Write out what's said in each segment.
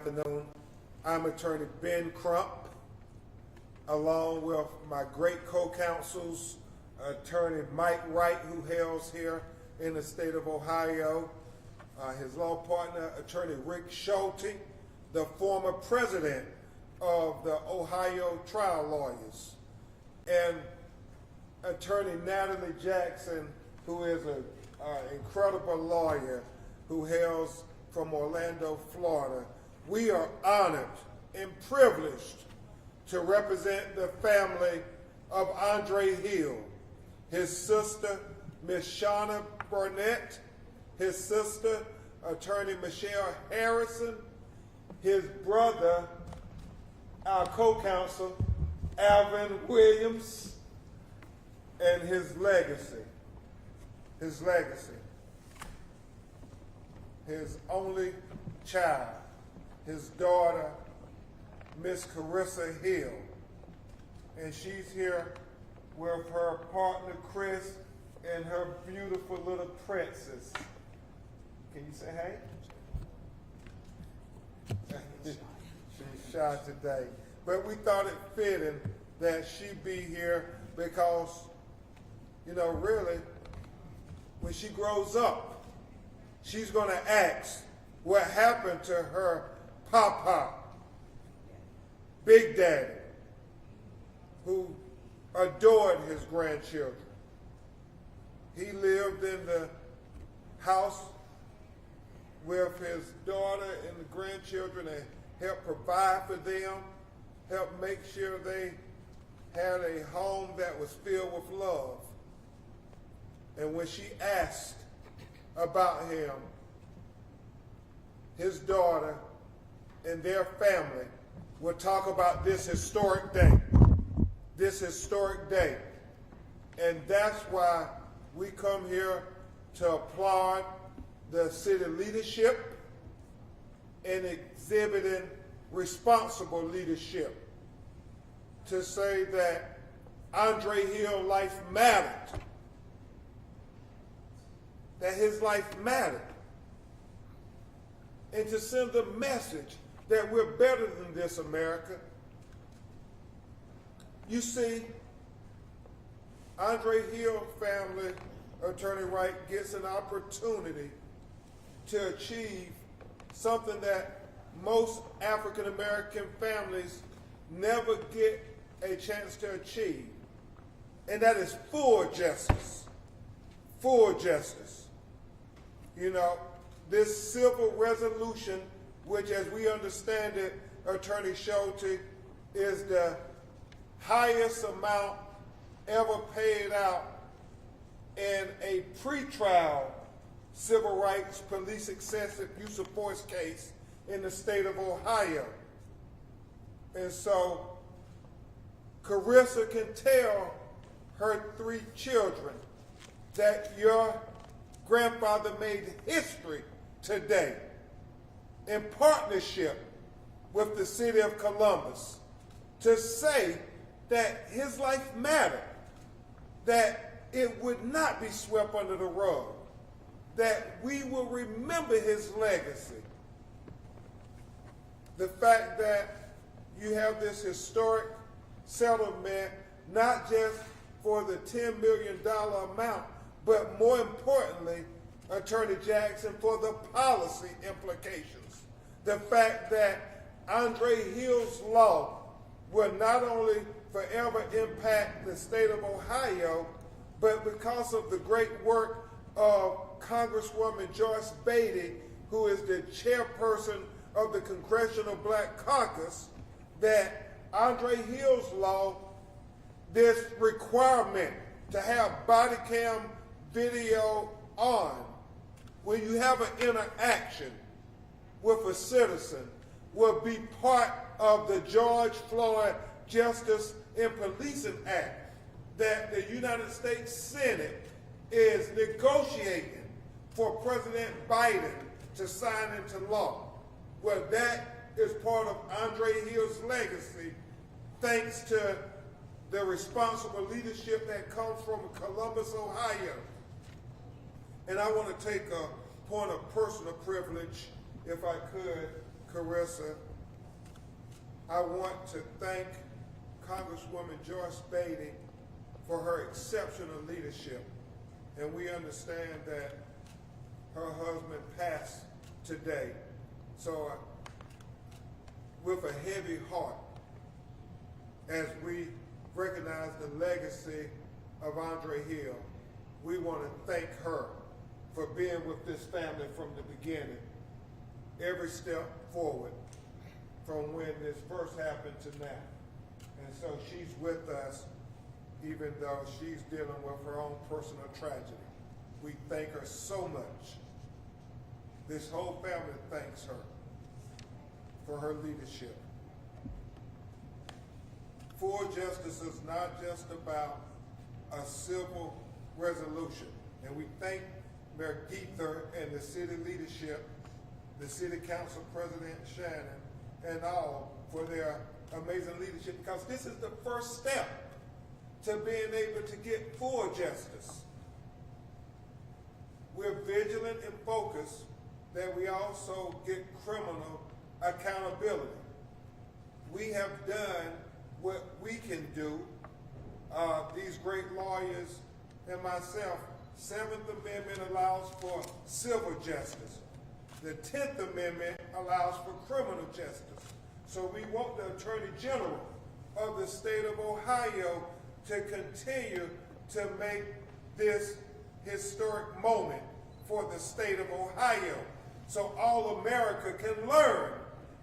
Afternoon. I'm Attorney Ben Crump, along with my great co-counsels, Attorney Mike Wright, who hails here in the state of Ohio, his law partner, Attorney Rick Schulte, the former president of the Ohio Trial Lawyers, and Attorney Natalie Jackson, who is an incredible lawyer who hails from Orlando, Florida. We are honored and privileged to represent the family of Andre Hill, his sister, Ms. Shauna Burnett, his sister, Attorney Michelle Harrison, his brother, our co-counsel, Alvin Williams, and his legacy. His only child, his daughter, Miss Carissa Hill. And she's here with her partner, Chris, and her beautiful little princess. Can you say hey? She's shy today. But we thought it fitting that she be here because, you know, really, when she grows up, she's going to ask what happened to her papa, Big Daddy, who adored his grandchildren. He lived in the house with his daughter and the grandchildren and helped provide for them, helped make sure they had a home that was filled with love. And when she asked about him, his daughter and their family would talk about this historic day. And that's why we come here to applaud the city leadership in exhibiting responsible leadership, to say that Andre Hill's life mattered, that his life mattered, and to send the message that we're better than this, America. You see, Andre Hill family, Attorney Wright, gets an opportunity to achieve something that most African American families never get a chance to achieve, and that is full justice. Full justice. You know, this civil resolution, which as we understand it, Attorney Schulte, is the highest amount ever paid out in a pretrial civil rights police excessive use of force case in the state of Ohio. And so Carissa can tell her 3 children that your grandfather made history today in partnership with the city of Columbus to say that his life mattered, that it would not be swept under the rug, that we will remember his legacy. The fact that you have this historic settlement, not just for the $10 million amount, but more importantly, Attorney Jackson, for the policy implications. The fact that Andre Hill's law will not only forever impact the state of Ohio, but because of the great work of Congresswoman Joyce Beatty, who is the chairperson of the Congressional Black Caucus, that Andre Hill's law, this requirement to have body cam video on when you have an interaction with a citizen will be part of the George Floyd Justice in Policing Act that the United States Senate is negotiating for President Biden to sign into law. Well, that is part of Andre Hill's legacy, thanks to the responsible leadership that comes from Columbus, Ohio. And I want to take a point of personal privilege, if I could, Carissa. I want to thank Congresswoman Joyce Beatty for her exceptional leadership. And we understand that her husband passed today. So with a heavy heart, as we recognize the legacy of Andre Hill, we want to thank her for being with this family from the beginning, every step forward from when this first happened to now. And so she's with us even though she's dealing with her own personal tragedy. We thank her so much. This whole family thanks her for her leadership. Full justice is not just about a civil resolution. And we thank Mayor Geether and the city leadership, the city council president Shannon, and all for their amazing leadership, because this is the first step to being able to get full justice. We're vigilant and focused that we also get criminal accountability. We have done what we can do. These great lawyers and myself, 7th Amendment allows for civil justice. The 10th Amendment allows for criminal justice. So we want the Attorney General of the state of Ohio to continue to make this historic moment for the state of Ohio, so all America can learn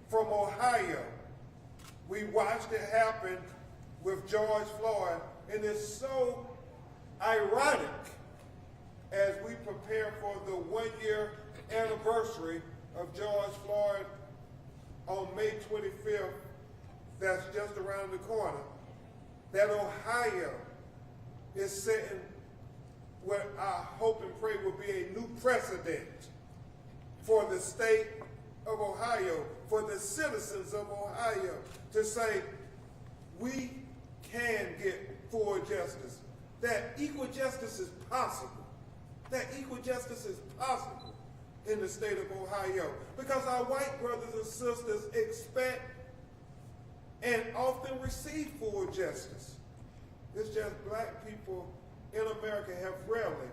from Ohio. We watched it happen with George Floyd, and it's so ironic as we prepare for the 1-year anniversary of George Floyd on May 25th, that's just around the corner, that Ohio is setting what I hope and pray will be a new precedent for the state of Ohio, for the citizens of Ohio, to say we can get full justice, that equal justice is possible, that equal justice is possible in the state of Ohio, because our white brothers and sisters expect and often receive full justice. It's just black people in America have rarely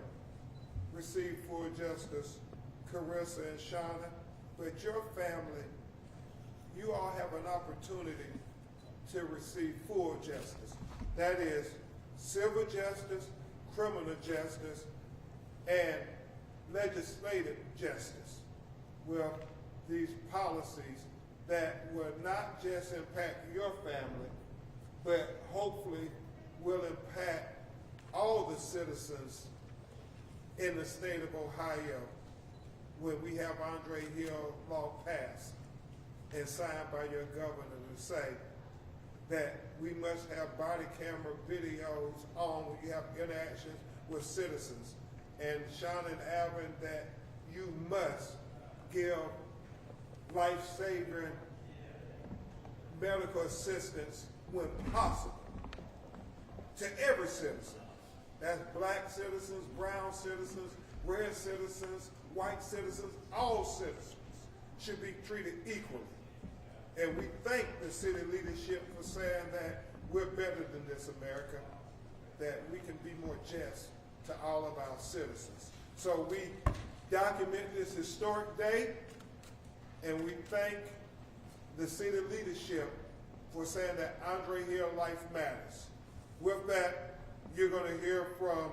received full justice, Carissa and Shauna, but your family, you all have an opportunity to receive full justice. That is civil justice, criminal justice, and legislative justice. Well, these policies that will not just impact your family, but hopefully will impact all the citizens in the state of Ohio when we have Andre Hill law passed and signed by your governor to say that we must have body camera videos on when you have interactions with citizens. And Sean and Alvin, that you must give life-saving medical assistance when possible to every citizen. That's black citizens, brown citizens, red citizens, white citizens, all citizens should be treated equally. And we thank the city leadership for saying that we're better than this America, that we can be more just to all of our citizens. So we document this historic day, and we thank the city leadership for saying that Andre Hill life matters. With that, you're going to hear from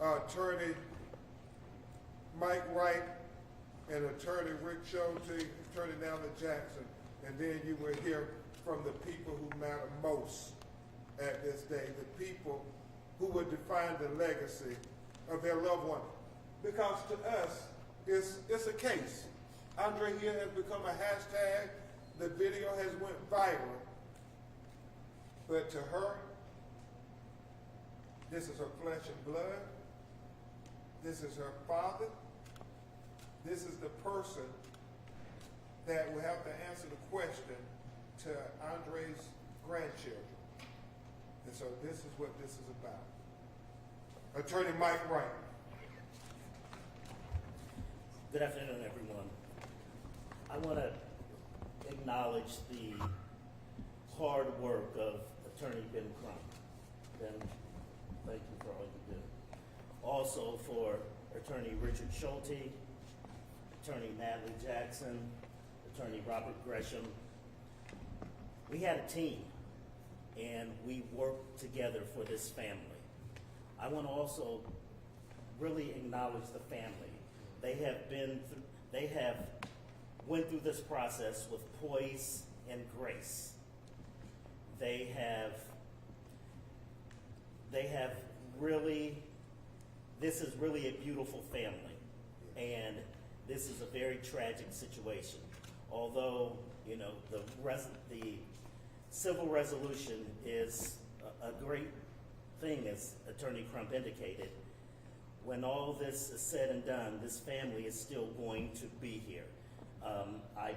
Attorney Mike Wright and Attorney Rick Schulte, Attorney Natalie Jackson, and then you will hear from the people who matter most at this day, the people who would define the legacy of their loved one. Because to us, it's a case. Andre Hill has become a hashtag. The video has went viral. But to her, this is her flesh and blood. This is her father. This is the person that will have to answer the question to Andre's grandchildren. And so this is what this is about. Attorney Mike Wright. Good afternoon, everyone. I want to acknowledge the hard work of Attorney Ben Crump. Ben, thank you for all you do. Also for Attorney Richard Schulte, Attorney Natalie Jackson, Attorney Robert Gresham. We had a team, and we worked together for this family. I want to also really acknowledge the family. They have went through this process with poise and grace. They have really, this is really a beautiful family, and this is a very tragic situation. Although, you know, the civil resolution is a great thing, as Attorney Crump indicated. When all this is said and done, this family is still going to be here. I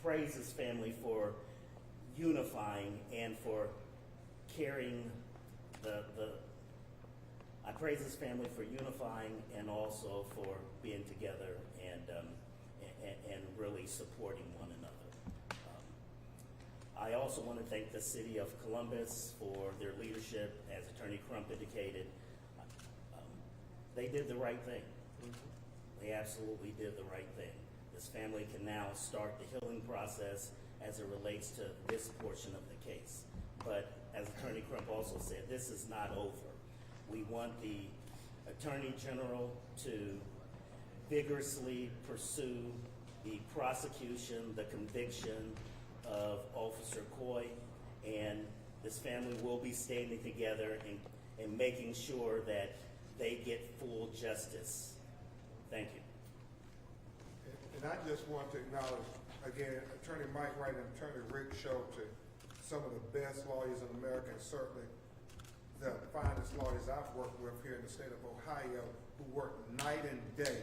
praise this family for unifying and for carrying I praise this family for unifying and also for being together and really supporting one another. I also want to thank the City of Columbus for their leadership, as Attorney Crump indicated. They did the right thing. They absolutely did the right thing. This family can now start the healing process as it relates to this portion of the case. But as Attorney Crump also said, this is not over. We want the Attorney General to vigorously pursue the prosecution, the conviction of Officer Coy, and this family will be standing together and making sure that they get full justice. Thank you. And I just want to acknowledge, again, Attorney Mike Wright and Attorney Rick Schulte, some of the best lawyers in America, and certainly the finest lawyers I've worked with here in the state of Ohio, who work night and day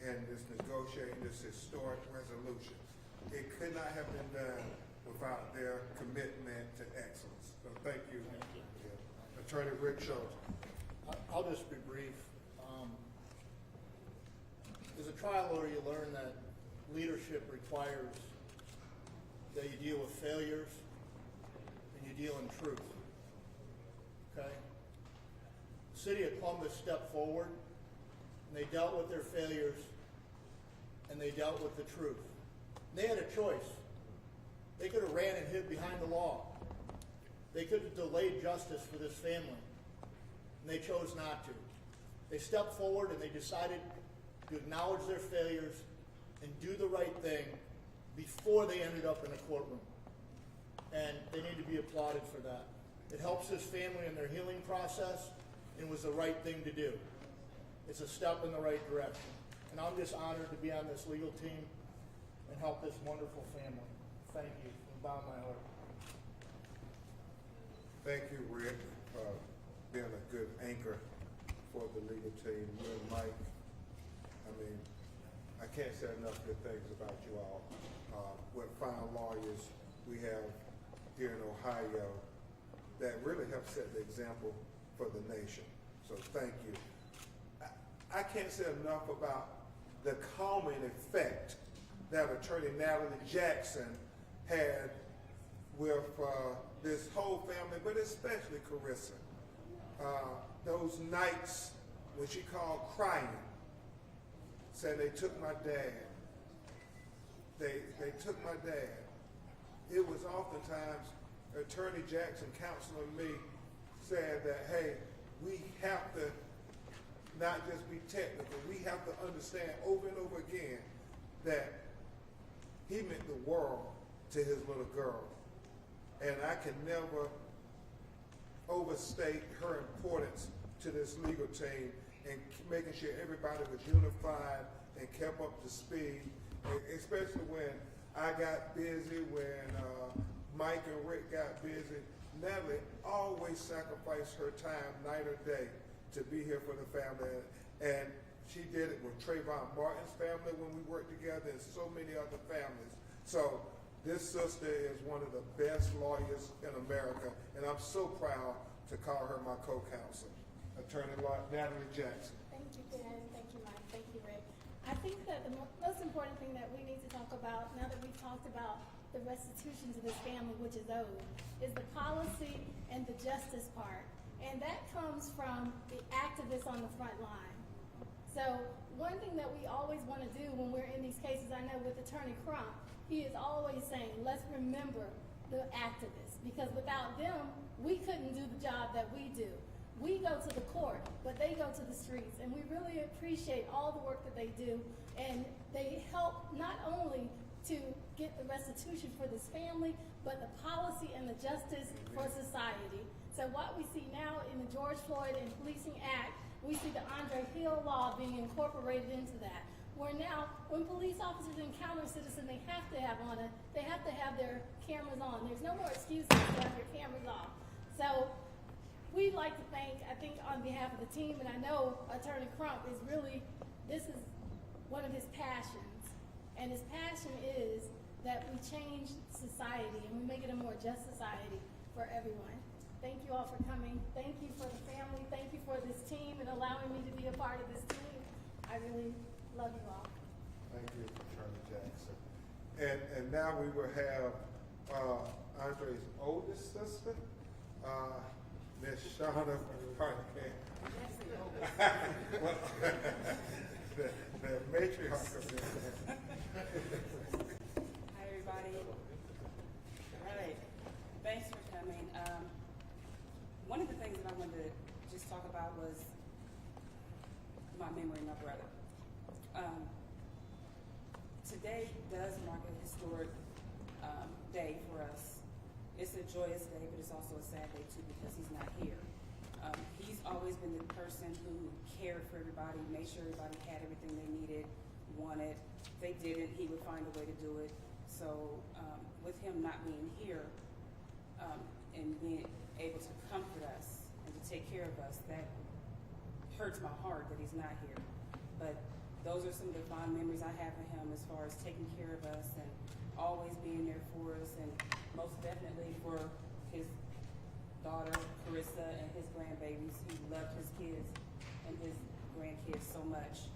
in this negotiating this historic resolution. It could not have been done without their commitment to excellence. So thank you. Yeah. Attorney Rick Schulte. I'll just be brief. As a trial lawyer, you learn that leadership requires that you deal with failures and you deal in truth. Okay? The City of Columbus stepped forward and they dealt with their failures and they dealt with the truth. They had a choice. They could have ran and hid behind the law. They could have delayed justice for this family. And they chose not to. They stepped forward and they decided to acknowledge their failures and do the right thing before they ended up in a courtroom. And they need to be applauded for that. It helps this family in their healing process, and was the right thing to do. It's a step in the right direction. And I'm just honored to be on this legal team and help this wonderful family. Thank you from the bottom of my heart. Thank you, Rick, for being a good anchor for the legal team. You and Mike, I mean, I can't say enough good things about you all. What fine lawyers we have here in Ohio that really help set the example for the nation. So thank you. I can't say enough about the calming effect that Attorney Natalie Jackson had with this whole family, but especially Carissa. Those nights when she called crying, said they took my dad. They took my dad. It was oftentimes Attorney Jackson counseling me said that, hey, we have to not just be technical, we have to understand over and over again that he meant the world to his little girl. And I can never overstate her importance to this legal team and making sure everybody was unified and kept up to speed, especially when I got busy, when Mike and Rick got busy. Natalie always sacrificed her time, night or day, to be here for the family. And she did it with Trayvon Martin's family when we worked together, and so many other families. So this sister is one of the best lawyers in America, and I'm so proud to call her my co-counsel, Attorney Natalie Jackson. Thank you, Ben. Thank you, Mike. Thank you, Rick. I think that the most important thing that we need to talk about, now that we've talked about the restitution to this family, which is owed, is the policy and the justice part. And that comes from the activists on the front line. So one thing that we always want to do when we're in these cases, I know with Attorney Crump, he is always saying, let's remember the activists, because without them, we couldn't do the job that we do. We go to the court, but they go to the streets, and we really appreciate all the work that they do, and they help not only to get the restitution for this family, but the policy and the justice for society. So what we see now in the George Floyd and Policing Act, we see the Andre Hill law being incorporated into that. Where now, when police officers encounter a citizen, they have to have their cameras on. There's no more excuses to have your cameras off. So we'd like to thank, I think on behalf of the team, and I know Attorney Crump is really, this is one of his passions. And his passion is that we change society and we make it a more just society for everyone. Thank you all for coming. Thank you for the family. Thank you for this team and allowing me to be a part of this team. I really love you all. Thank you, Attorney Jackson. And now we will have Andre's oldest sister, Miss Shauna Parker. the matriarch of this. Hi, everybody. All right. Thanks for coming. One of the things that I wanted to just talk about was my memory of my brother. Today does mark a historic day for us. It's a joyous day, but it's also a sad day too because he's not here. He's always been the person who cared for everybody, made sure everybody had everything they needed, wanted. If they didn't, he would find a way to do it. So with him not being here and being able to comfort us and to take care of us, that hurts my heart that he's not here. But those are some of the fond memories I have of him as far as taking care of us and always being there for us, and most definitely for his daughter, Carissa, and his grandbabies. He loved his kids and his grandkids so much.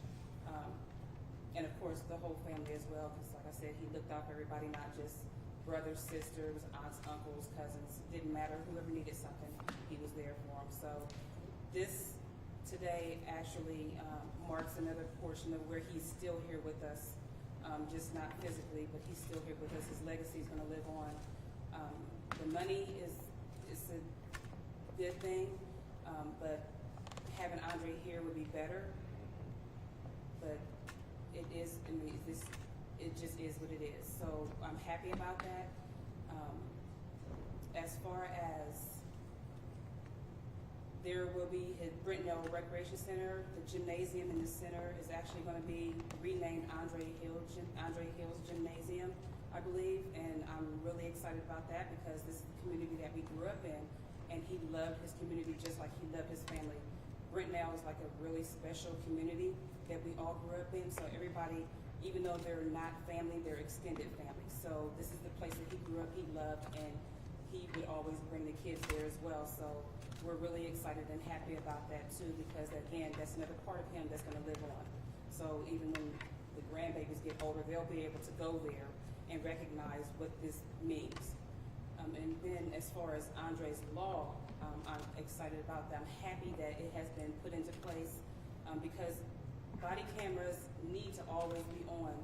And of course, the whole family as well, because like I said, he looked out for everybody, not just brothers, sisters, aunts, uncles, cousins. It didn't matter, whoever needed something, he was there for them. So this today actually marks another portion of where he's still here with us, just not physically, but he's still here with us. His legacy is going to live on. The money is a good thing, but having Andre here would be better. But it is, I mean, it just is what it is. So I'm happy about that. As far as there will be his Brittenell Recreation Center, the gymnasium in the center is actually going to be renamed Andre Hill's Gymnasium, I believe, and I'm really excited about that because this is the community that we grew up in, and he loved his community just like he loved his family. Brittenell is like a really special community that we all grew up in, so everybody, even though they're not family, they're extended family. So this is the place that he grew up, he loved, and he would always bring the kids there as well. So we're really excited and happy about that too, because again, that's another part of him that's going to live on. So even when the grandbabies get older, they'll be able to go there and recognize what this means. And then as far as Andre's law, I'm excited about that. I'm happy that it has been put into place because body cameras need to always be on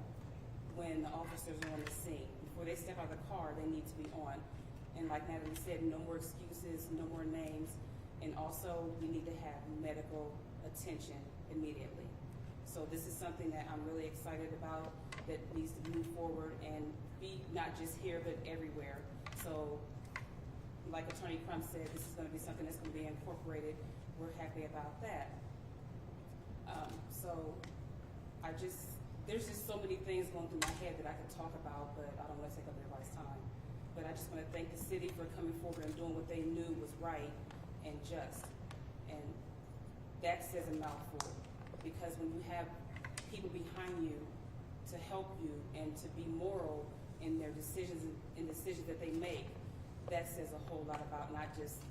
when the officers are on the scene. Before they step out of the car, they need to be on. And like Natalie said, no more excuses, no more names. And also, we need to have medical attention immediately. So this is something that I'm really excited about that needs to move forward and be not just here, but everywhere. So like Attorney Crump said, this is going to be something that's going to be incorporated. We're happy about that. So there's just so many things going through my head that I could talk about, but I don't want to take up everybody's time. But I just want to thank the city for coming forward and doing what they knew was right and just. And that says a mouthful, because when you have people behind you to help you and to be moral in their decisions and decisions that they make, that says a whole lot about not just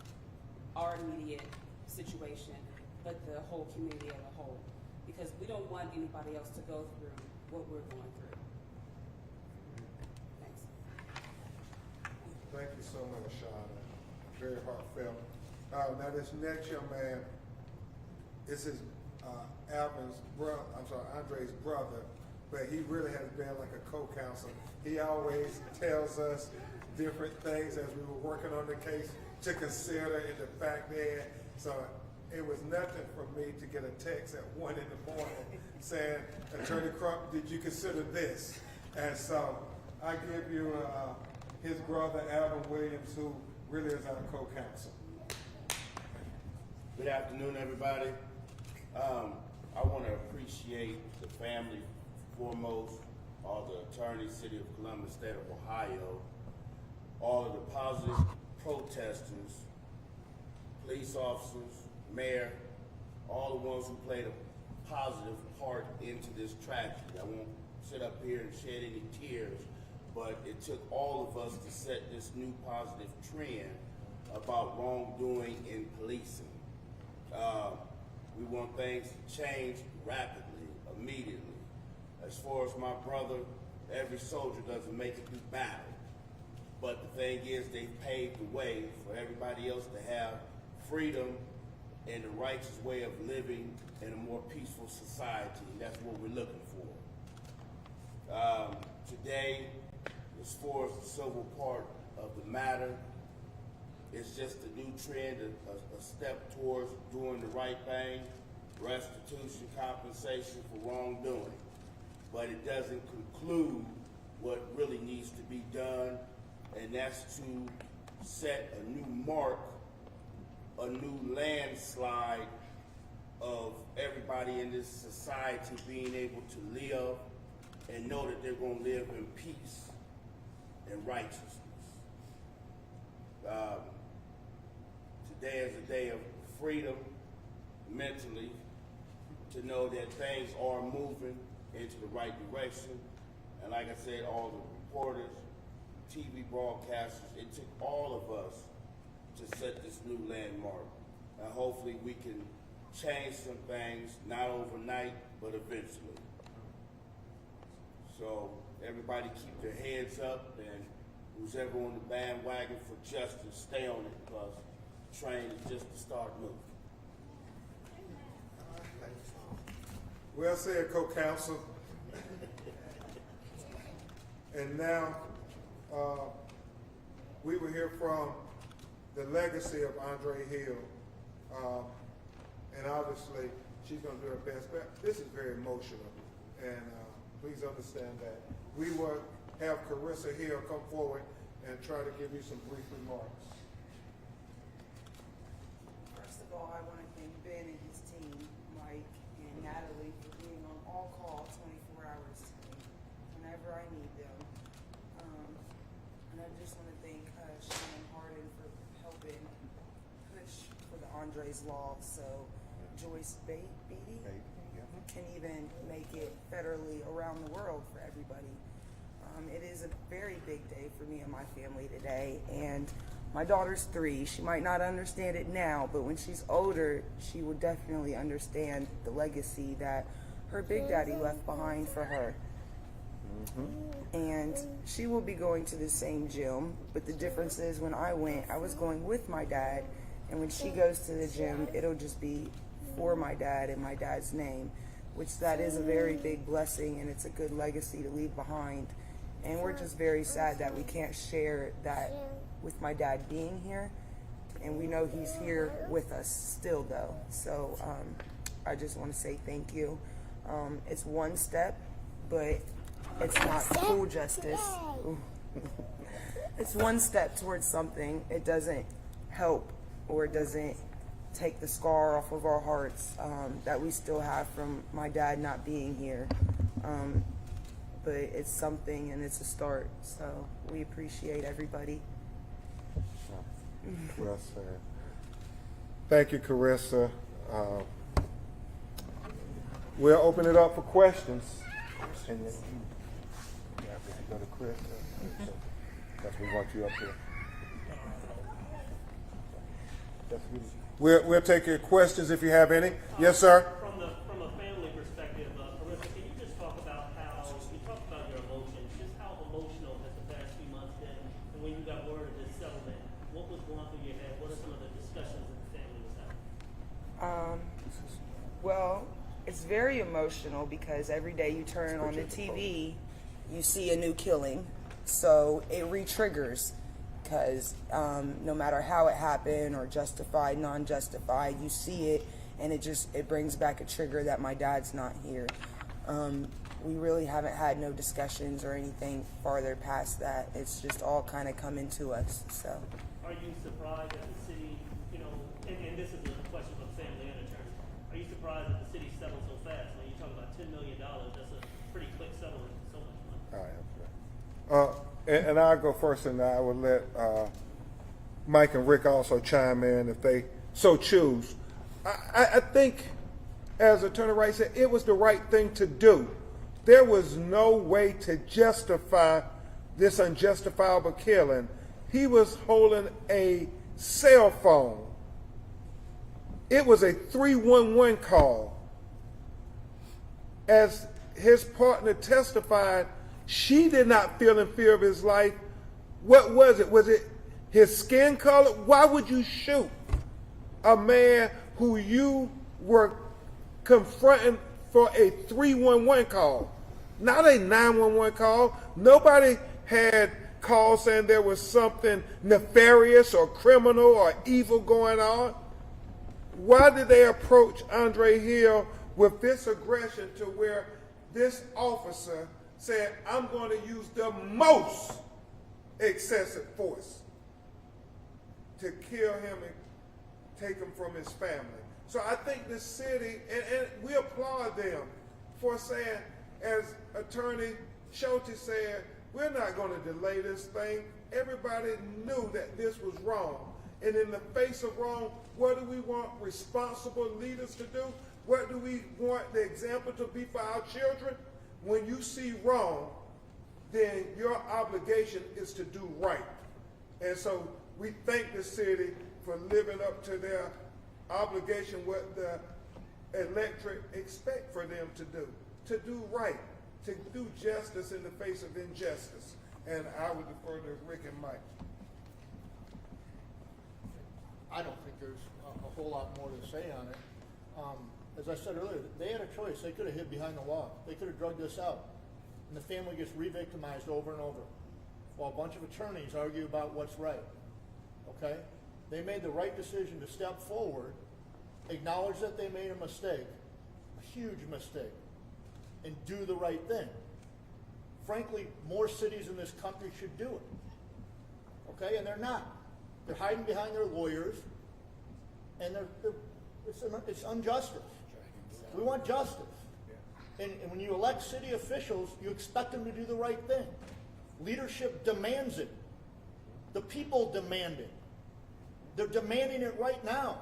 our immediate situation, but the whole community as a whole. because we don't want anybody else to go through what we're going through. Thanks. Thank you so much, Shauna. Very heartfelt. Now this next young man is his Andre's brother, but he really has been like a co-counsel. He always tells us different things as we were working on the case to consider and to factor in. So it was nothing for me to get a text at 1 in the morning saying, Attorney Crump, did you consider this? And so I give you his brother, Alvin Williams, who really is our co-counsel. Good afternoon, everybody. I want to appreciate the family foremost, all the attorneys, City of Columbus, State of Ohio, all of the positive protesters, police officers, mayor, all the ones who played a positive part into this tragedy. I won't sit up here and shed any tears, but it took all of us to set this new positive trend about wrongdoing in policing. We want things to change rapidly, immediately. As far as my brother, every soldier doesn't make it through battle. But the thing is, they paved the way for everybody else to have freedom and the righteous way of living in a more peaceful society. That's what we're looking for. Today, as far as the civil part of the matter, it's just a new trend, a step towards doing the right thing, restitution, compensation for wrongdoing. But it doesn't conclude what really needs to be done, and that's to set a new mark, a new landslide of everybody in this society being able to live and know that they're going to live in peace and righteousness. Today is a day of freedom mentally, to know that things are moving into the right direction. And like I said, all the reporters, TV broadcasters, it took all of us to set this new landmark. And hopefully we can change some things, not overnight, but eventually. So everybody keep their heads up, and who's ever on the bandwagon for justice, stay on it, because the train is just to start moving. Well said, co-counsel. And now, we will hear from the legacy of Andre Hill. And obviously, she's going to do her best. But this is very emotional. And please understand that. We will have Carissa Hill come forward and try to give you some brief remarks. First of all, I want to thank Ben and his team, Mike and Natalie, for being on all call 24 hours to me whenever I need them. And I just want to thank Shannon Harden for helping push for the Andre's Law, so Joyce Beatty can even make it federally around the world for everybody. It is a very big day for me and my family today, and my daughter's 3. She might not understand it now, but when she's older, she will definitely understand the legacy that her big daddy left behind for her. And she will be going to the same gym, but the difference is when I went, I was going with my dad, and when she goes to the gym, it'll just be for my dad in my dad's name, which that is a very big blessing, and it's a good legacy to leave behind. And we're just very sad that we can't share that with my dad being here, and we know he's here with us still though. So I just want to say thank you. It's one step, but it's not full justice. It's one step towards something. It doesn't help, or it doesn't take the scar off of our hearts that we still have from my dad not being here. But it's something, and it's a start. So we appreciate everybody. Well said. Thank you, Carissa. We'll open it up for questions. And then you go to Chris. That's we want you up here. We'll take your questions if you have any. Yes, sir. From a family what was going through your head? What are some of the discussions that the family was having? Well, it's very emotional because every day you turn on the TV, you see a new killing. So it re-triggers because no matter how it happened or justified, non-justified, you see it and it brings back a trigger that my dad's not here. We really haven't had no discussions or anything farther past that. It's just all kind of coming to us. So. Are you surprised that the city, you know, and this is a question for the family and attorney, are you surprised that the city settled so fast? When you're talking about $10 million, that's a pretty quick settlement for so much money. All right. And I'll go first, and I will let Mike and Rick also chime in if they so choose. I think, as Attorney Wright said, it was the right thing to do. There was no way to justify this unjustifiable killing. He was holding a cell phone. It was a 311 call. As his partner testified, she did not feel in fear of his life. What was it? Was it his skin color? Why would you shoot a man who you were confronting for a 311 call? Not a 911 call. Nobody had calls saying there was something nefarious or criminal or evil going on. Why did they approach Andre Hill with this aggression to where this officer said, I'm going to use the most excessive force to kill him and take him from his family? So I think the city, and we applaud them for saying, as Attorney Schulte said, we're not going to delay this thing. Everybody knew that this was wrong. And in the face of wrong, what do we want responsible leaders to do? What do we want the example to be for our children? When you see wrong, then your obligation is to do right. And so we thank the city for living up to their obligation, what the electorate expect for them to do right, to do justice in the face of injustice. And I would defer to Rick and Mike. I don't think there's a whole lot more to say on it. As I said earlier, they had a choice. They could have hid behind the wall. They could have drugged this out. And the family gets re-victimized over and over while a bunch of attorneys argue about what's right. Okay? They made the right decision to step forward, acknowledge that they made a mistake, a huge mistake, and do the right thing. Frankly, more cities in this country should do it. Okay? And they're not. They're hiding behind their lawyers, and it's injustice. We want justice. And when you elect city officials, you expect them to do the right thing. Leadership demands it. The people demand it. They're demanding it right now.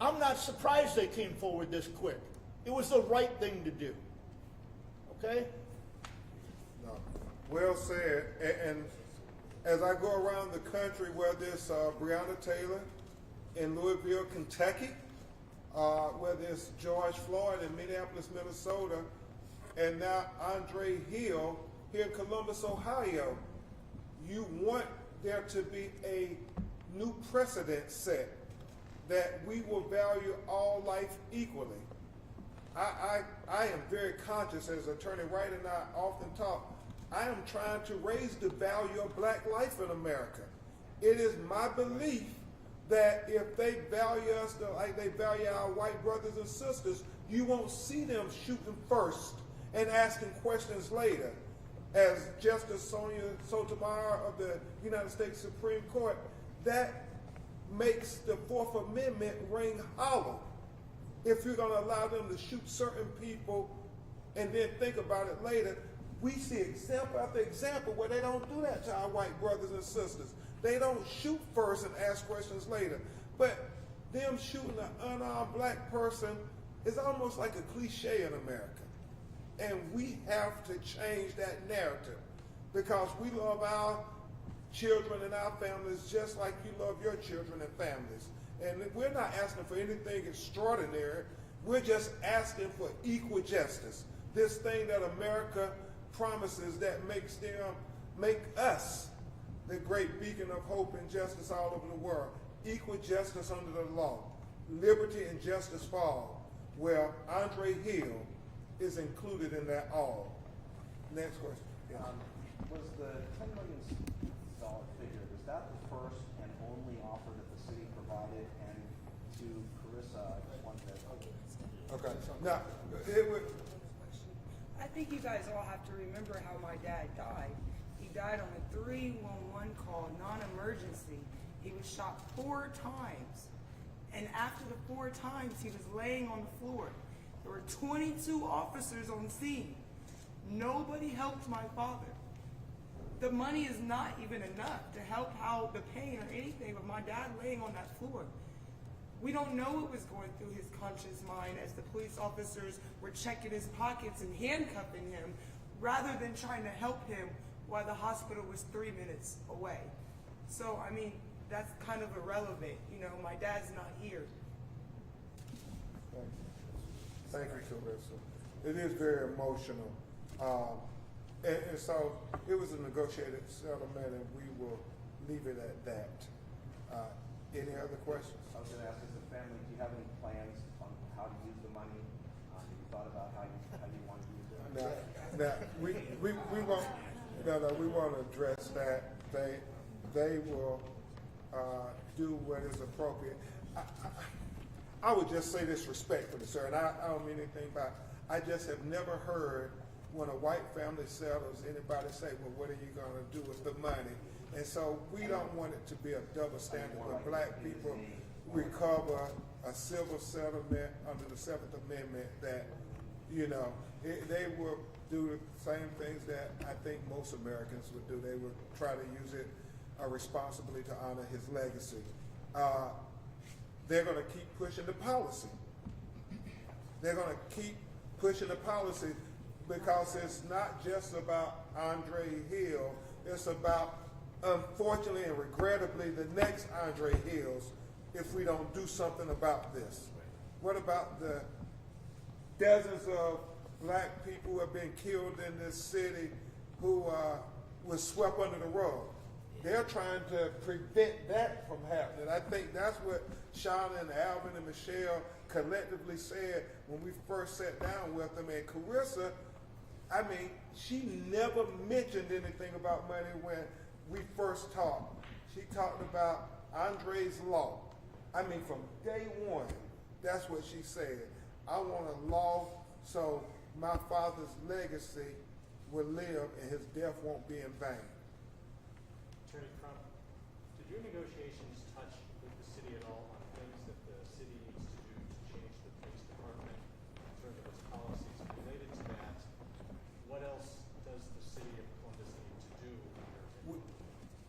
I'm not surprised they came forward this quick. It was the right thing to do. Okay? No. Well said. And as I go around the country, whether it's Breonna Taylor in Louisville, Kentucky, whether it's George Floyd in Minneapolis, Minnesota, and now Andre Hill here in Columbus, Ohio, you want there to be a new precedent set that we will value all life equally. I am very conscious, as Attorney Wright and I often talk, I am trying to raise the value of black life in America. It is my belief that if they value us like they value our white brothers and sisters, you won't see them shooting first and asking questions later. As Justice Sonia Sotomayor of the United States Supreme Court, that makes the Fourth Amendment ring hollow. If you're going to allow them to shoot certain people and then think about it later, we see example after example where they don't do that to our white brothers and sisters. They don't shoot first and ask questions later. But them shooting an unarmed black person is almost like a cliche in America. And we have to change that narrative because we love our children and our families just like you love your children and families. And we're not asking for anything extraordinary. We're just asking for equal justice. This thing that America promises that make us the great beacon of hope and justice all over the world. Equal justice under the law, liberty and justice for all. Well, Andre Hill is included in that all. Next question. Yes. Was the $10 million figure, was that the first and only offer that the city provided? And to Carissa, I just wanted to... Okay. Now, it would. I think you guys all have to remember how my dad died. He died on a 311 call, non-emergency. He was shot 4 times. And after the 4 times, he was laying on the floor. There were 22 officers on scene. Nobody helped my father. The money is not even enough to help out the pain or anything of my dad laying on that floor. We don't know what was going through his conscious mind as the police officers were checking his pockets and handcuffing him rather than trying to help him while the hospital was 3 minutes away. So, I mean, that's kind of irrelevant. You know, my dad's not here. Thank you, Carissa. It is very emotional. And so it was a negotiated settlement, and we will leave it at that. Any other questions? I was going to ask, as a family, do you have any plans on how to use the money? Have you thought about how you want to use it? Now, we won't. No, we won't address that. They will do what is appropriate. I would just say this respectfully, sir, and I don't mean anything by it. I just have never heard when a white family settles anybody say, well, what are you going to do with the money? And so we don't want it to be a double standard where black people recover a civil settlement under the 7th Amendment that, you know, they will do the same things that I think most Americans would do. They would try to use it responsibly to honor his legacy. They're going to keep pushing the policy. They're going to keep pushing the policy because it's not just about Andre Hill. It's about, unfortunately and regrettably, the next Andre Hills if we don't do something about this. What about the dozens of black people who have been killed in this city who was swept under the rug? They're trying to prevent that from happening. I think that's what Shauna and Alvin and Michelle collectively said when we first sat down with them. And Carissa, I mean, she never mentioned anything about money when we first talked. She talked about Andre's law. I mean, from day one, that's what she said. I want a law so my father's legacy will live and his death won't be in vain. Attorney Crump, did your negotiations touch with the city at all on things that the city needs to do to change the police department in terms of its policies? Related to that, what else does the city of Columbus need to do?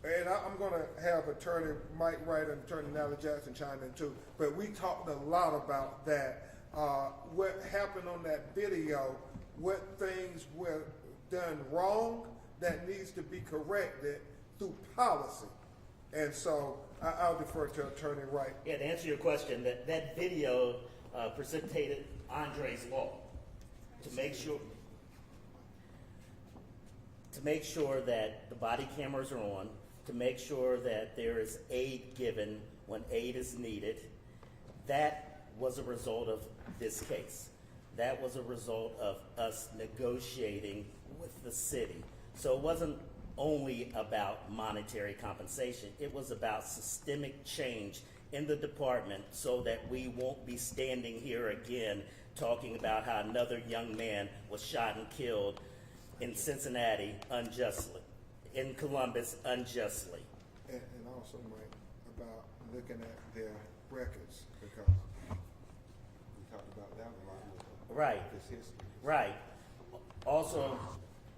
And I'm going to have Attorney Mike Wright and Attorney Natalie Jackson chime in too. But we talked a lot about that. What happened on that video, what things were done wrong that needs to be corrected through policy. And so I'll defer to Attorney Wright. Yeah, to answer your question, that video precipitated Andre's law to make sure that the body cameras are on, to make sure that there is aid given when aid is needed. That was a result of this case. That was a result of us negotiating with the city. So it wasn't only about monetary compensation. It was about systemic change in the department so that we won't be standing here again talking about how another young man was shot and killed in Cincinnati unjustly, in Columbus unjustly. And also, Mike, about looking at their records, because we talked about that a lot with Right. this history. Right. Also,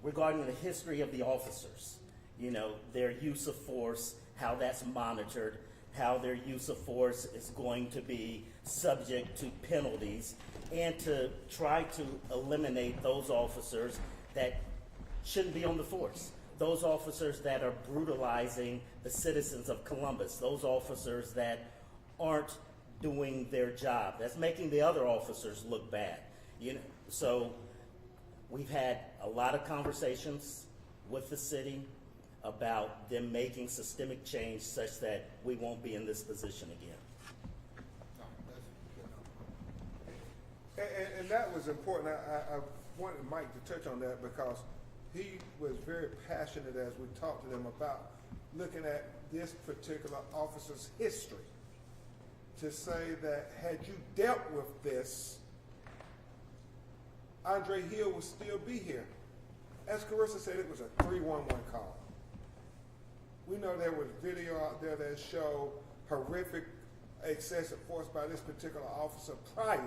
regarding the history of the officers, you know, their use of force, how that's monitored, how their use of force is going to be subject to penalties, and to try to eliminate those officers that shouldn't be on the force. Those officers that are brutalizing the citizens of Columbus, those officers that aren't doing their job, that's making the other officers look bad. You know, so we've had a lot of conversations with the city. about them making systemic change such that we won't be in this position again. No, that's good. And that was important. I wanted Mike to touch on that because he was very passionate as we talked to them about looking at this particular officer's history to say that had you dealt with this, Andre Hill would still be here. As Carissa said, it was a 311 call. We know there was video out there that showed horrific excessive force by this particular officer prior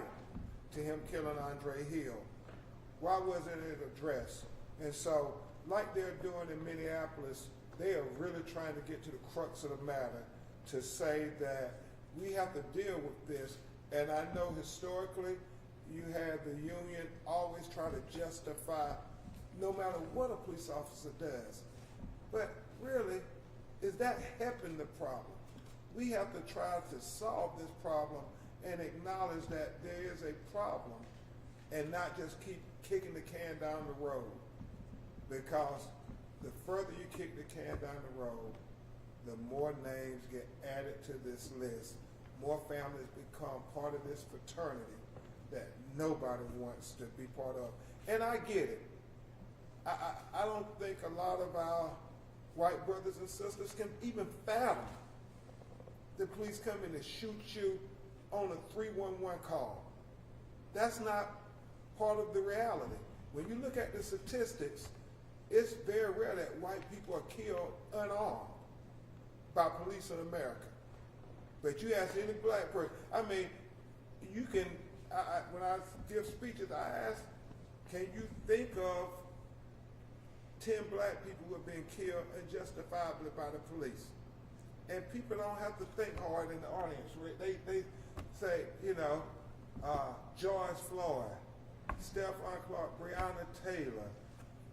to him killing Andre Hill. Why wasn't it addressed? And so, like they're doing in Minneapolis, they are really trying to get to the crux of the matter to say that we have to deal with this. And I know historically, you had the union always try to justify no matter what a police officer does. But really, is that helping the problem? We have to try to solve this problem and acknowledge that there is a problem and not just keep kicking the can down the road. Because the further you kick the can down the road, the more names get added to this list. More families become part of this fraternity that nobody wants to be part of. And I get it. I don't think a lot of our white brothers and sisters can even fathom the police coming to shoot you on a 311 call. That's not part of the reality. When you look at the statistics, it's very rare that white people are killed unarmed by police in America. But you ask any black person, I mean, you can, when I give speeches, I ask, can you think of 10 black people who have been killed unjustifiably by the police? And people don't have to think hard in the audience. They say, you know, George Floyd, Stephon Clark, Breonna Taylor,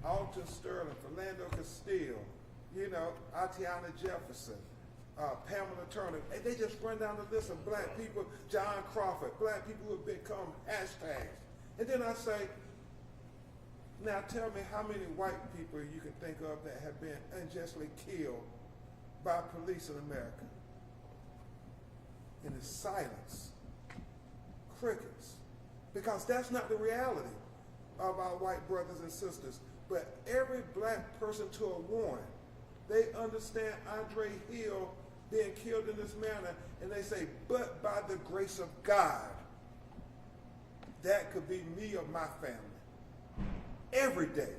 Alton Sterling, Philando Castile, you know, Atiana Jefferson, Pamela Turner. And they just run down the list of black people, John Crawford, black people who have become hashtags. And then I say, now tell me how many white people you can think of that have been unjustly killed by police in America. And it's silence. Crickets. Because that's not the reality of our white brothers and sisters. But every black person to a warrant, they understand Andre Hill being killed in this manner, and they say, but by the grace of God, that could be me or my family. Every day,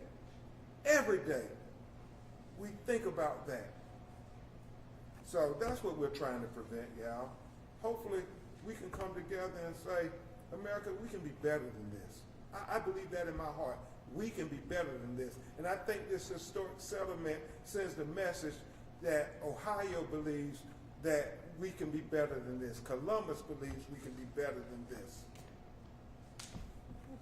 we think about that. So that's what we're trying to prevent, y'all. Hopefully, we can come together and say, America, we can be better than this. I believe that in my heart. We can be better than this. And I think this historic settlement sends the message that Ohio believes that we can be better than this. Columbus believes we can be better than this.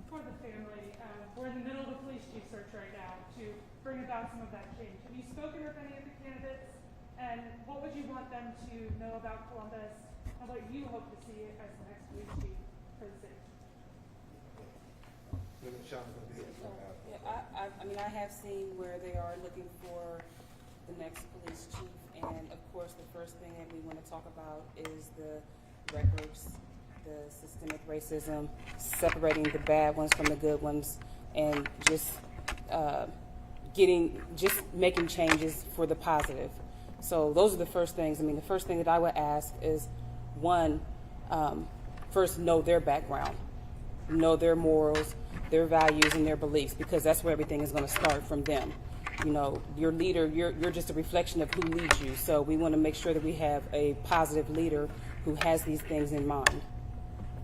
For the family, we're in the middle of a police chief search right now to bring about some of that change. Have you spoken with any of the candidates? And what would you want them to know about Columbus and what you hope to see as the next police chief for the city? Yeah, I mean, I have seen where they are looking for the next police chief, and of course, the first thing that we want to talk about is the records, the systemic racism, separating the bad ones from the good ones, and just making changes for the positive. So those are the first things. I mean, the first thing that I would ask is, one, first know their background, know their morals, their values, and their beliefs, because that's where everything is going to start, from them. You know, your leader, you're just a reflection of who leads you. So we want to make sure that we have a positive leader who has these things in mind.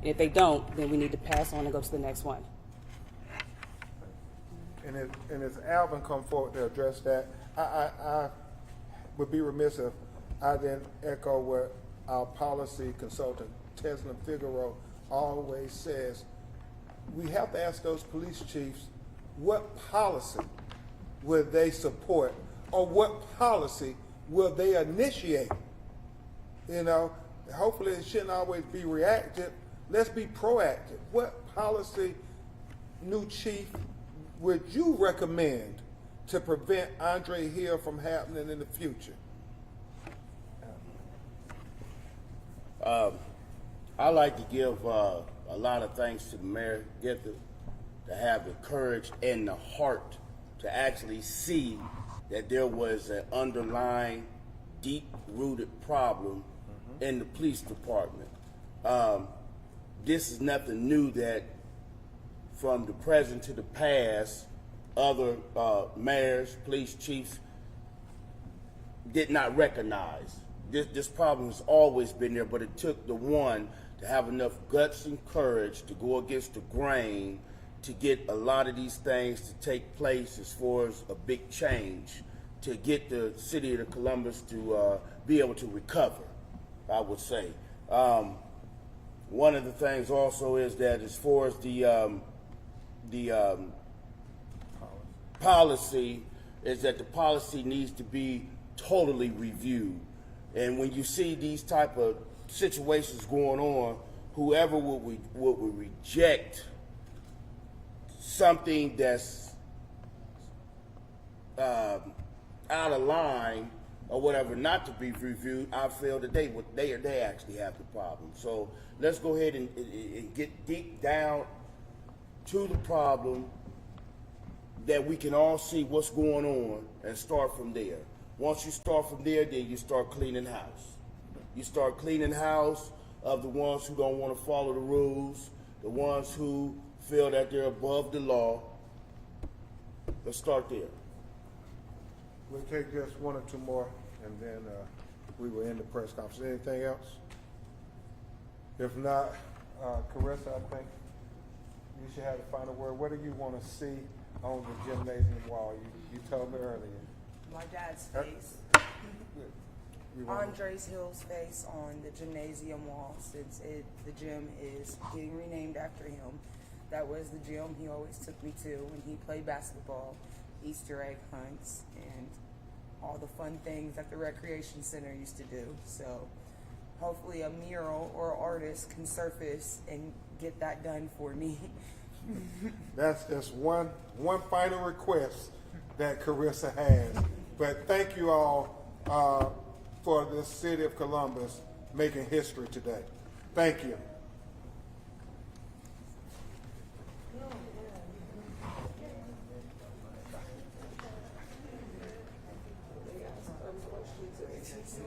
And if they don't, then we need to pass on and go to the next one. And as Alvin come forward to address that, I would be remiss if I didn't echo what our policy consultant, Tesla Figaro, always says. We have to ask those police chiefs, what policy will they support, or what policy will they initiate? You know, hopefully it shouldn't always be reactive. Let's be proactive. What policy, new chief, would you recommend to prevent Andre Hill from happening in the future? I like to give a lot of thanks to the Mayor Githens to have the courage and the heart to actually see that there was an underlying, deep-rooted problem in the police department. This is nothing new that from the present to the past, other mayors, police chiefs did not recognize. This problem has always been there, but it took the one to have enough guts and courage to go against the grain to get a lot of these things to take place as far as a big change, to get the city of Columbus to be able to recover, I would say. One of the things also is that as far as the policy, is that the policy needs to be totally reviewed. And when you see these type of situations going on, whoever would reject something that's out of line or whatever not to be reviewed, I feel that they actually have the problem. So let's go ahead and get deep down to the problem, that we can all see what's going on and start from there. Once you start from there, then you start cleaning house. You start cleaning house of the ones who don't want to follow the rules, the ones who feel that they're above the law. Let's start there. We'll take just one or two more, and then we will end the press conference. Anything else? If not, Carissa, I think you should have the final word. What do you want to see on the gymnasium wall? You told me earlier. My dad's face. You want- Andres Hill's face on the gymnasium wall, since the gym is getting renamed after him. That was the gym he always took me to when he played basketball, Easter egg hunts, and all the fun things that the recreation center used to do. So hopefully a mural or artist can surface and get that done for me. That's just one final request that Carissa has. But thank you all for the city of Columbus making history today. Thank you. Questions.